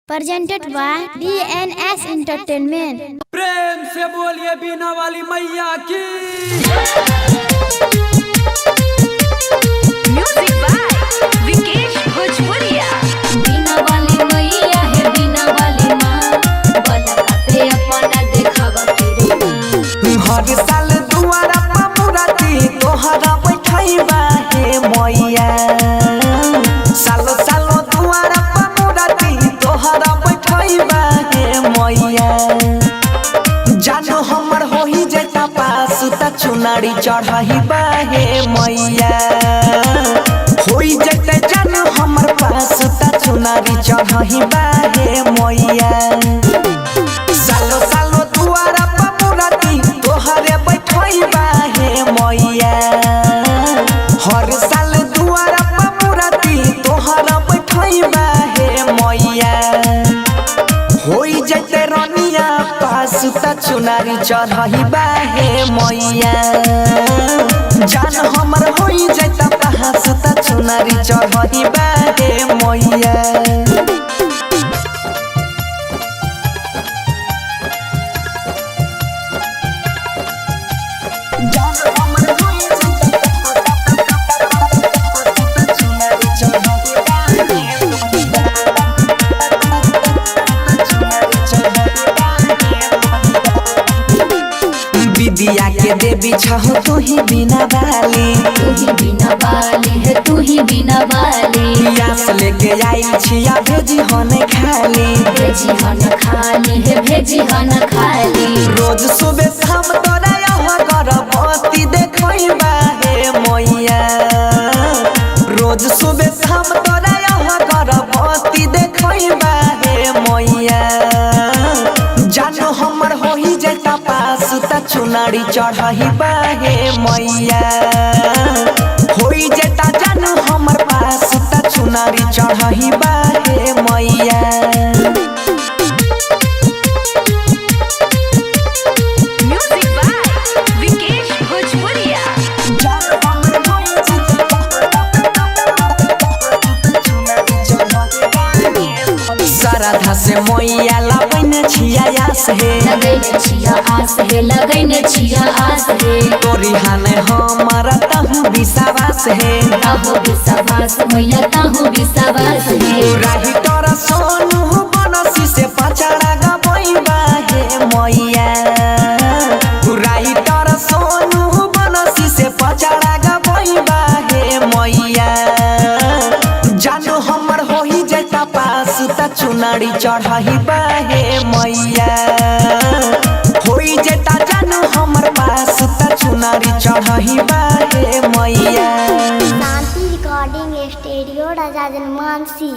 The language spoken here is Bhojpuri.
presented by DNS Entertainment। प्रेम से बोलिए बीना वाली मैया की। म्यूजिक बाय विकेश भोजपुरिया। बीना वाली मैया है बीना वाली माँ, बलका पे अपना देखावा तेरे माँ। हर साल दुआरा पर मुराती तोहरा बैठैबा हे मैया, सालो सालो दुआरा पर मुराती तोहरा बैठैबा हे मैया। जानो हमर होही जेता पास त चुनारी चढ़ैबा हे मैया, होई जेते जानो हमर पास त चुनारी चढ़ैबा हे मैया। सालो सालो दुआरा पर मुराती तोहरे बैठैबा हे मैया, हर साल दुआरा पर मुराती तोहरा बैठैबा हे मैया। होई जते रनिया पास त चुनारी चढ़ैबा हे मैया, जान हमर होई जता पास त चुनारी चढ़ैबा हे मैया। विद्या के देवी छहो तू ही बिना वाली, तू ही बिना वाली है तू ही बिना वाली। यास लेके आई छिया भेजी होने खाली, भेजी हन खाली है भेजी हन खाली। रोज सुबह शाम तोरा यहाँ गर्भवती देखैबा हे मैया, रोज सुबह शाम तोरा यहाँ गर्भवती देखैबा हे मैया। जानो हमर होही जेता पास त चुनारी चढ़ैबा हे मैया, होई जेता जानो हमर पास त चुनारी चढ़ैबा हे मैया। म्यूजिक बाय विकेश भोजपुरिया। श्रद्धा से मैया लगन छिया आस हे, लगैन छिया आस है लगैन छिया आस है। तोरी हाने हमारा तहु विश्वास है, ताहु विश्वास मैया ताहु विश्वास है। राही तोरा सोनू बनसी से पचड़ा गबैबा हे मैया, राही तोरा सोनू बनसी से पचड़ा गबैबा हे मैया। जानो हमर होही जेता पास त चुनारी चढ़ैबा हे मैया, होई जेता जानो हमर पास त चुनारी चढ़ैबा हे मैया। शांति रिकॉर्डिंग स्टूडियो राजा जनमानसी।